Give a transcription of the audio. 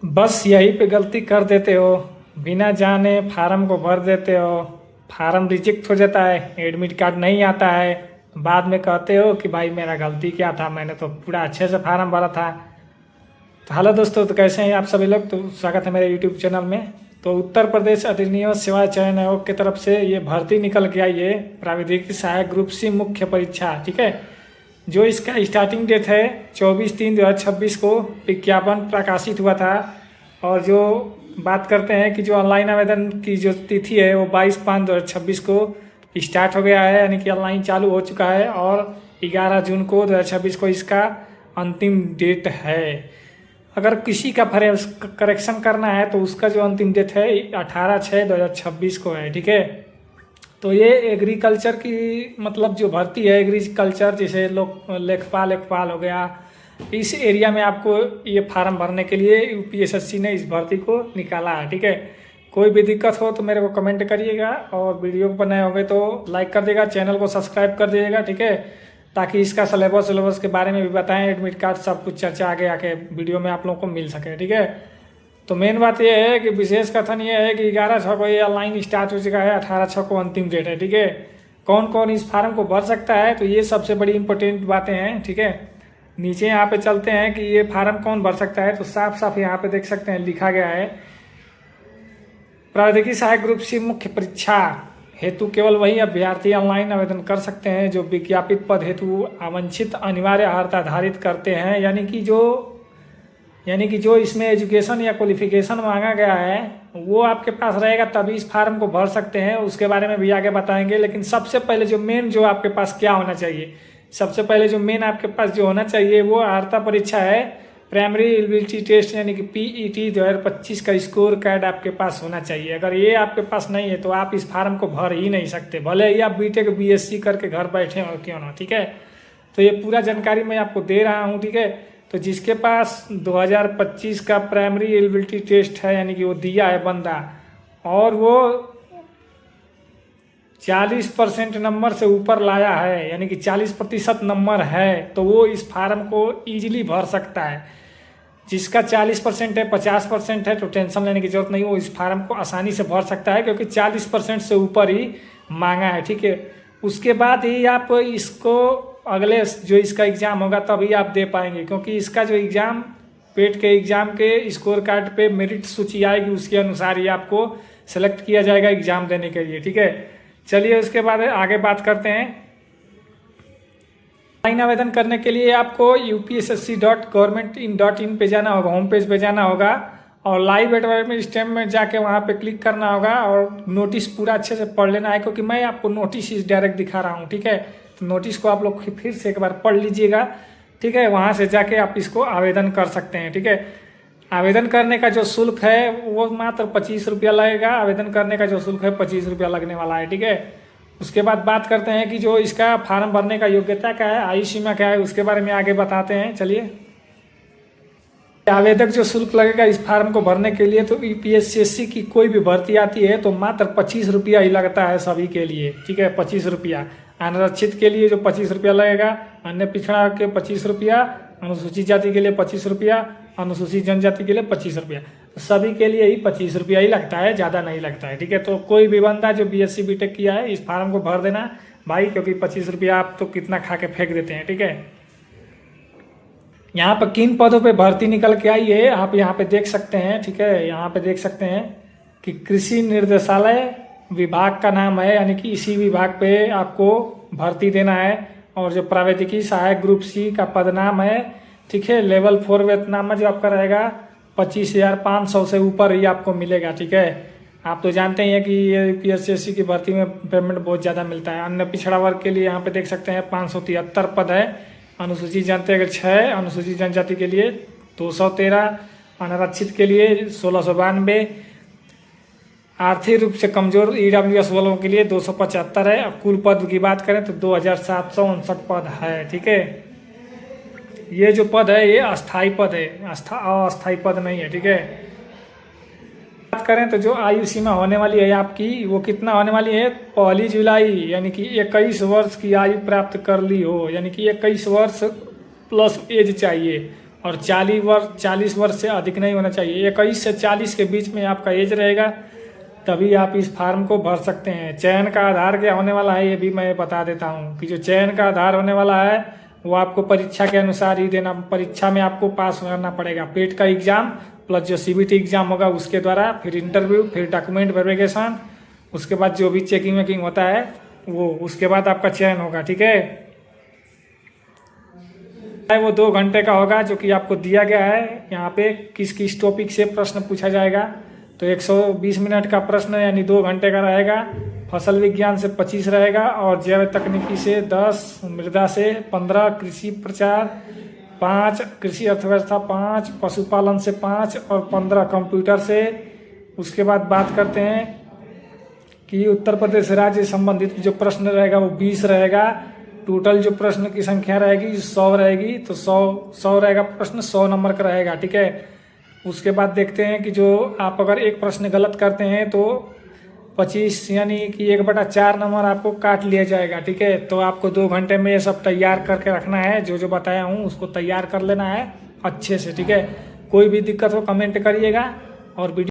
बस यहीं पे गलती कर देते हो। बिना जाने फार्म को भर देते हो, फार्म रिजेक्ट हो जाता है, एडमिट कार्ड नहीं आता है। बाद में कहते हो कि भाई मेरा गलती क्या था, मैंने तो पूरा अच्छे से फार्म भरा था। तो हेलो दोस्तों, तो कैसे हैं आप सभी लोग। तो स्वागत है मेरे यूट्यूब चैनल में। तो उत्तर प्रदेश अधिनियम सेवा चयन आयोग की तरफ से ये भर्ती निकल के आई है, प्राविधिक सहायक ग्रुप सी मुख्य परीक्षा। ठीक है, जो इसका स्टार्टिंग डेट है 24/3/2026 को विज्ञापन प्रकाशित हुआ था। और जो बात करते हैं कि जो ऑनलाइन आवेदन की जो तिथि है वो 22/5/2026 को स्टार्ट हो गया है, यानी कि ऑनलाइन चालू हो चुका है। और 11 जून को 2026 को इसका अंतिम डेट है। अगर किसी का करेक्शन करना है तो उसका जो अंतिम डेट है 18/6/2026 को है। ठीक है, तो ये एग्रीकल्चर की मतलब जो भर्ती है, एग्रीकल्चर जैसे लोग लेखपाल हो गया, इस एरिया में आपको ये फार्म भरने के लिए यूपीएसएससी ने इस भर्ती को निकाला है। ठीक है, कोई भी दिक्कत हो तो मेरे को कमेंट करिएगा, और वीडियो को बनाए होंगे तो लाइक कर देगा, चैनल को सब्सक्राइब कर दीजिएगा। ठीक है, ताकि इसका सिलेबस के बारे में भी बताएं, एडमिट कार्ड सब कुछ चर्चा आगे आके वीडियो में आप लोगों को मिल सके। ठीक है, तो मेन बात यह है कि विशेष कथन ये है कि 11/6 को ये ऑनलाइन स्टार्ट हो चुका है, 18/6 को अंतिम डेट है। ठीक है, कौन कौन इस फार्म को भर सकता है, तो ये सबसे बड़ी इंपॉर्टेंट बातें हैं। ठीक है, नीचे यहाँ पे चलते हैं कि ये फार्म कौन भर सकता है। तो साफ साफ यहाँ पे देख सकते हैं लिखा गया है, प्राविधिक सहायक ग्रुप सी मुख्य परीक्षा हेतु केवल वही अभ्यर्थी ऑनलाइन आवेदन कर सकते हैं जो विज्ञापित पद हेतु आवांछित अनिवार्य अर्हता धारित करते हैं। यानी कि जो इसमें एजुकेशन या क्वालिफिकेशन मांगा गया है वो आपके पास रहेगा, तभी इस फार्म को भर सकते हैं। उसके बारे में भी आगे बताएंगे। लेकिन सबसे पहले जो मेन जो आपके पास क्या होना चाहिए, सबसे पहले जो मेन आपके पास जो होना चाहिए वो अर्हता परीक्षा है, प्राइमरी एलिजिबिलिटी टेस्ट यानी कि पीईटी 2025 का स्कोर कार्ड आपके पास होना चाहिए। अगर ये आपके पास नहीं है तो आप इस फार्म को भर ही नहीं सकते, भले ही आप बीटेक बीएससी करके घर बैठे हो क्यों ना। ठीक है, तो ये पूरा जानकारी मैं आपको दे रहा हूँ। ठीक है, तो जिसके पास 2025 का प्राइमरी एलिजिबिलिटी टेस्ट है, यानी कि वो दिया है बंदा, और वो 40% नंबर से ऊपर लाया है, यानी कि 40% नंबर है, तो वो इस फार्म को ईजिली भर सकता है। जिसका 40% है, 50% है, तो टेंशन लेने की जरूरत नहीं, वो इस फार्म को आसानी से भर सकता है, क्योंकि 40% से ऊपर ही मांगा है। ठीक है, उसके बाद ही आप इसको अगले जो इसका एग्ज़ाम होगा तभी आप दे पाएंगे, क्योंकि इसका जो एग्ज़ाम पेट के एग्ज़ाम के स्कोर कार्ड पे मेरिट सूची आएगी, उसके अनुसार ही आपको सेलेक्ट किया जाएगा एग्ज़ाम देने के लिए। ठीक है, चलिए उसके बाद आगे बात करते हैं। ऑनलाइन आवेदन करने के लिए आपको upsc.governmentin.in पे जाना होगा, होम पेज पे जाना होगा, और लाइव एडवर्टाइजमेंट स्टेम में जाके वहाँ पे क्लिक करना होगा, और नोटिस पूरा अच्छे से पढ़ लेना है, क्योंकि मैं आपको नोटिस डायरेक्ट दिखा रहा हूँ। ठीक है, तो नोटिस को आप लोग फिर से एक बार पढ़ लीजिएगा। ठीक है, वहाँ से जाके आप इसको आवेदन कर सकते हैं। ठीक है, आवेदन करने का जो शुल्क है वो मात्र 25 रुपया लगेगा। आवेदन करने का जो शुल्क है 25 रुपया लगने वाला है। ठीक है, उसके बाद बात करते हैं कि जो इसका फार्म भरने का योग्यता क्या है, आयु सीमा क्या है, उसके बारे में आगे बताते हैं। चलिए, आवेदक जो शुल्क लगेगा इस फार्म को भरने के लिए, तो यूपीएससी की कोई भी भर्ती आती है तो मात्र 25 रुपया ही लगता है सभी के लिए। ठीक है, 25 रुपया। अनारक्षित के लिए जो 25 रुपया लगेगा, अन्य पिछड़ा के 25 रुपया, अनुसूचित जाति के लिए 25 रुपया, अनुसूचित जनजाति के लिए 25 रुपया, तो सभी के लिए ही 25 रुपया ही लगता है, ज़्यादा नहीं लगता है। ठीक है, तो कोई भी बंदा जो बीएससी बीटेक किया है इस फार्म को भर देना भाई, क्योंकि 25 रुपया आप तो कितना खा के फेंक देते हैं। ठीक है, यहाँ पर किन पदों पे भर्ती निकल के आई है आप यहाँ पे देख सकते हैं। ठीक है, यहाँ पे देख सकते हैं कि कृषि निर्देशालय विभाग का नाम है, यानी कि इसी विभाग पे आपको भर्ती देना है। और जो प्राविधिकी सहायक ग्रुप सी का पद नाम है, ठीक है, लेवल 4 वेतनमान जो आपका रहेगा 25,500 से ऊपर ही आपको मिलेगा। ठीक है, आप तो जानते ही हैं कि ये यूपीएससी की भर्ती में पेमेंट बहुत ज़्यादा मिलता है। अन्य पिछड़ा वर्ग के लिए यहाँ पे देख सकते हैं 573 पद है, अनुसूचित जनजाति के 6, अनुसूचित जनजाति के लिए 213, अनारक्षित के लिए 1692, आर्थिक रूप से कमजोर ईडब्ल्यूएस वालों के लिए 275 है। कुल पद की बात करें तो 2759 पद है। ठीक है, ये जो पद है ये अस्थाई पद है, अस्थाई पद नहीं है। ठीक है, बात करें तो जो आयु सीमा होने वाली है आपकी वो कितना होने वाली है, 1 जुलाई, यानी कि 21 वर्ष की आयु प्राप्त कर ली हो, यानी कि 21 वर्ष प्लस एज चाहिए। और 40 वर्ष से अधिक नहीं होना चाहिए। 21 से 40 के बीच में आपका एज रहेगा, तभी आप इस फार्म को भर सकते हैं। चयन का आधार क्या होने वाला है ये भी मैं बता देता हूँ कि जो चयन का आधार होने वाला है वो आपको परीक्षा के अनुसार ही देना, परीक्षा में आपको पास करना पड़ेगा। पेट का एग्जाम प्लस जो सीबीटी एग्जाम होगा उसके द्वारा, फिर इंटरव्यू, फिर डॉक्यूमेंट वेरिफिकेशन, उसके बाद जो भी चेकिंग वेकिंग होता है वो, उसके बाद आपका चयन होगा। ठीक है, वो 2 घंटे का होगा जो कि आपको दिया गया है। यहाँ पे किस किस टॉपिक से प्रश्न पूछा जाएगा, तो 120 मिनट का प्रश्न यानी 2 घंटे का रहेगा। फसल विज्ञान से 25 रहेगा और जैव तकनीकी से 10, मृदा से 15, कृषि प्रचार 5, कृषि अर्थव्यवस्था 5, पशुपालन से 5 और 15 कंप्यूटर से। उसके बाद बात करते हैं कि उत्तर प्रदेश राज्य से संबंधित जो प्रश्न रहेगा वो 20 रहेगा। टोटल जो प्रश्न की संख्या रहेगी 100 रहेगी, तो 100 रहेगा प्रश्न, 100 नंबर का रहेगा। ठीक है, उसके बाद देखते हैं कि जो आप अगर एक प्रश्न गलत करते हैं तो 25 यानी कि 1/4 नंबर आपको काट लिया जाएगा। ठीक है, तो आपको 2 घंटे में ये सब तैयार करके रखना है। जो बताया हूँ उसको तैयार कर लेना है अच्छे से। ठीक है, कोई भी दिक्कत हो कमेंट करिएगा और वीडियो